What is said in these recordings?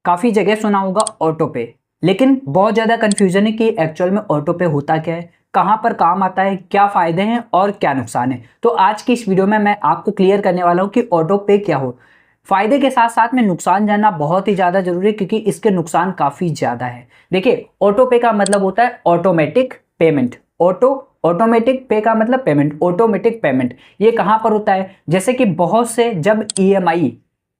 काफ़ी जगह सुना होगा ऑटो पे, लेकिन बहुत ज़्यादा कन्फ्यूजन है कि एक्चुअल में ऑटो पे होता क्या है, कहाँ पर काम आता है, क्या फ़ायदे हैं और क्या नुकसान है। तो आज की इस वीडियो में मैं आपको क्लियर करने वाला हूँ कि ऑटो पे क्या हो। फ़ायदे के साथ साथ में नुकसान जानना बहुत ही ज़्यादा ज़रूरी है, क्योंकि इसके नुकसान काफ़ी ज़्यादा है। देखिए, ऑटो पे का मतलब होता है ऑटोमेटिक पेमेंट। ऑटोमेटिक पे का मतलब पेमेंट, ऑटोमेटिक पेमेंट। ये कहाँ पर होता है? जैसे कि बहुत से जब ईएमआई,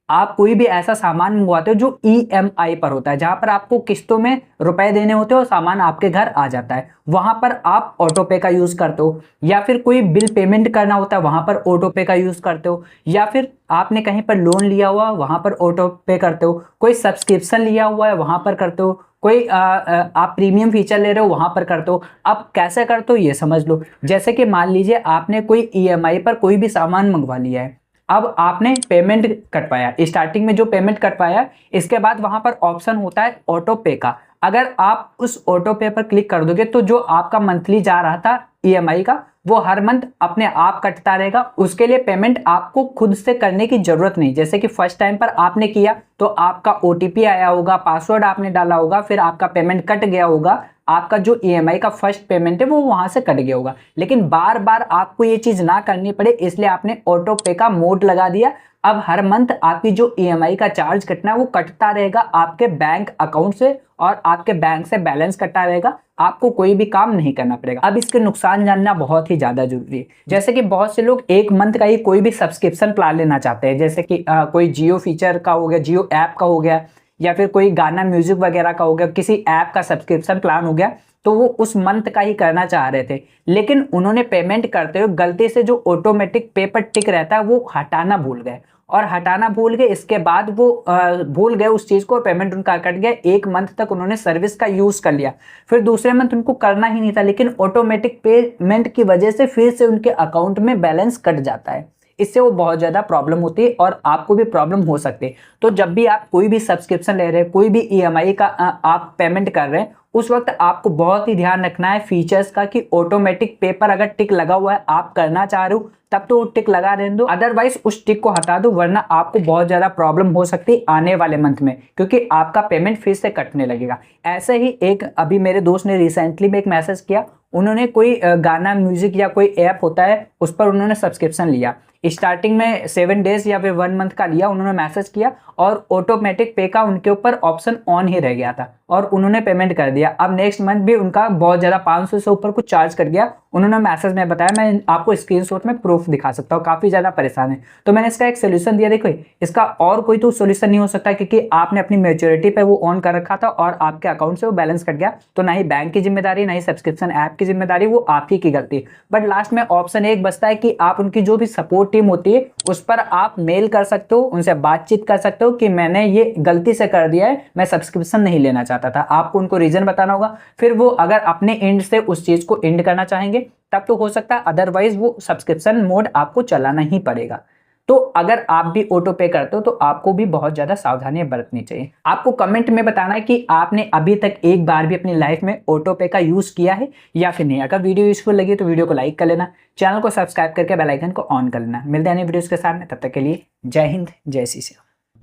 आप कोई भी ऐसा सामान मंगवाते हो जो ईएमआई पर होता है, जहां पर आपको किस्तों में रुपए देने होते हो और सामान आपके घर आ जाता है, वहां पर आप ऑटो पे का यूज करते हो। या फिर कोई बिल पेमेंट करना होता है, वहां पर ऑटो पे का यूज करते हो। या फिर आपने कहीं पर लोन लिया हुआ, वहां पर ऑटो पे करते हो। कोई सब्सक्रिप्शन लिया हुआ है, वहां पर करते हो। कोई आप प्रीमियम फीचर ले रहे हो, वहां पर करते हो। अब कैसे करते हो ये समझ लो। जैसे कि मान लीजिए आपने कोई ईएमआई पर कोई भी सामान मंगवा लिया है, अब आपने पेमेंट कटवाया, स्टार्टिंग में जो पेमेंट कटवाया, इसके बाद वहां पर ऑप्शन होता है ऑटो पे का। अगर आप उस ऑटो पे पर क्लिक कर दोगे तो जो आपका मंथली जा रहा था ईएमआई का, वो हर मंथ अपने आप कटता रहेगा। उसके लिए पेमेंट आपको खुद से करने की जरूरत नहीं। जैसे कि फर्स्ट टाइम पर आपने किया तो आपका ओटीपी आया होगा, पासवर्ड आपने डाला होगा, फिर आपका पेमेंट कट गया होगा, आपका जो ईएमआई का फर्स्ट पेमेंट है वो वहां से कट गया होगा। लेकिन बार बार आपको ये चीज ना करनी पड़े, इसलिए आपने ऑटो पे का मोड लगा दिया। अब हर मंथ आपकी जो ईएमआई का चार्ज कटना है वो कटता रहेगा आपके बैंक अकाउंट से, और आपके बैंक से बैलेंस कटता रहेगा। आपको कोई भी काम नहीं करना पड़ेगा। अब इसके नुकसान जानना बहुत ही ज्यादा जरूरी है। जैसे कि बहुत से लोग एक मंथ का ही कोई भी सब्सक्रिप्शन प्लान लेना चाहते हैं, जैसे कि कोई जियो फीचर का हो गया, जियो ऐप का हो गया, या फिर कोई गाना म्यूजिक वगैरह का हो गया, किसी ऐप का सब्सक्रिप्शन प्लान हो गया, तो वो उस मंथ का ही करना चाह रहे थे। लेकिन उन्होंने पेमेंट करते हुए गलती से जो ऑटोमेटिक पे पर टिक रहता है वो हटाना भूल गए, और हटाना भूल गए, इसके बाद वो भूल गए उस चीज को, और पेमेंट उनका कट गया। एक मंथ तक उन्होंने सर्विस का यूज कर लिया, फिर दूसरे मंथ उनको करना ही नहीं था, लेकिन ऑटोमेटिक पेमेंट की वजह से फिर से उनके अकाउंट में बैलेंस कट जाता है। इससे वो बहुत ज़्यादा प्रॉब्लम होती है, और आपको भी प्रॉब्लम हो सकती है। तो जब भी आप कोई भी सब्सक्रिप्शन ले रहे हैं, कोई भी ईएमआई का आप पेमेंट कर रहे हैं, उस वक्त आपको बहुत ही ध्यान रखना है फीचर्स का, कि ऑटोमेटिक पे पर अगर टिक लगा हुआ है, आप करना चाह रहे हो, तब तो वो टिक लगा रहने दो, अदरवाइज उस टिक को हटा दो, वरना आपको बहुत ज़्यादा प्रॉब्लम हो सकती है आने वाले मंथ में, क्योंकि आपका पेमेंट फिर से कटने लगेगा। ऐसे ही एक अभी मेरे दोस्त ने रिसेंटली में एक मैसेज किया। उन्होंने कोई गाना म्यूजिक या कोई ऐप होता है, उस पर उन्होंने सब्सक्रिप्शन लिया। स्टार्टिंग में 7 डेज या फिर 1 मंथ का लिया, उन्होंने मैसेज किया, और ऑटोमेटिक पे का उनके ऊपर ऑप्शन ऑन ही रह गया था, और उन्होंने पेमेंट कर दिया। अब नेक्स्ट मंथ भी उनका बहुत ज़्यादा 500 से ऊपर कुछ चार्ज कर गया। उन्होंने मैसेज में बताया, मैं आपको स्क्रीनशॉट में प्रूफ दिखा सकता हूँ, काफ़ी ज़्यादा परेशान है। तो मैंने इसका एक सोल्यूशन दिया। देखो, इसका और कोई तो सोल्यूशन नहीं हो सकता, क्योंकि आपने अपनी मैच्योरिटी पे वो ऑन कर रखा था और आपके अकाउंट से वो बैलेंस कट गया। तो ना ही बैंक की जिम्मेदारी, ना ही सब्सक्रिप्शन ऐप की जिम्मेदारी, वो आप ही की गलती। बट लास्ट में ऑप्शन एक बचता है कि आप उनकी जो भी सपोर्ट टीम होती है उस पर आप मेल कर सकते हो, उनसे बातचीत कर सकते हो कि मैंने ये गलती से कर दिया है, मैं सब्सक्रिप्शन नहीं लेना चाहता था। आपको उनको रीजन बताना होगा। फिर वो अगर अपने एंड से उस चीज को एंड करना चाहेंगे तब तो हो सकता है, अदरवाइज वो सब्सक्रिप्शन मोड आपको चलाना ही पड़ेगा। तो अगर आप भी ऑटो पे करते हो तो आपको भी बहुत ज्यादा सावधानियां बरतनी चाहिए। आपको कमेंट में बताना है कि आपने अभी तक एक बार भी अपनी लाइफ में ऑटो पे का यूज किया है या फिर नहीं। अगर वीडियो यूजफुल लगी तो वीडियो को लाइक कर लेना, चैनल को सब्सक्राइब करके बेल आइकन को ऑन कर लेना। मिलते हैं नई वीडियोस के साथ में, तब तक के लिए जय हिंद, जय श्री राम।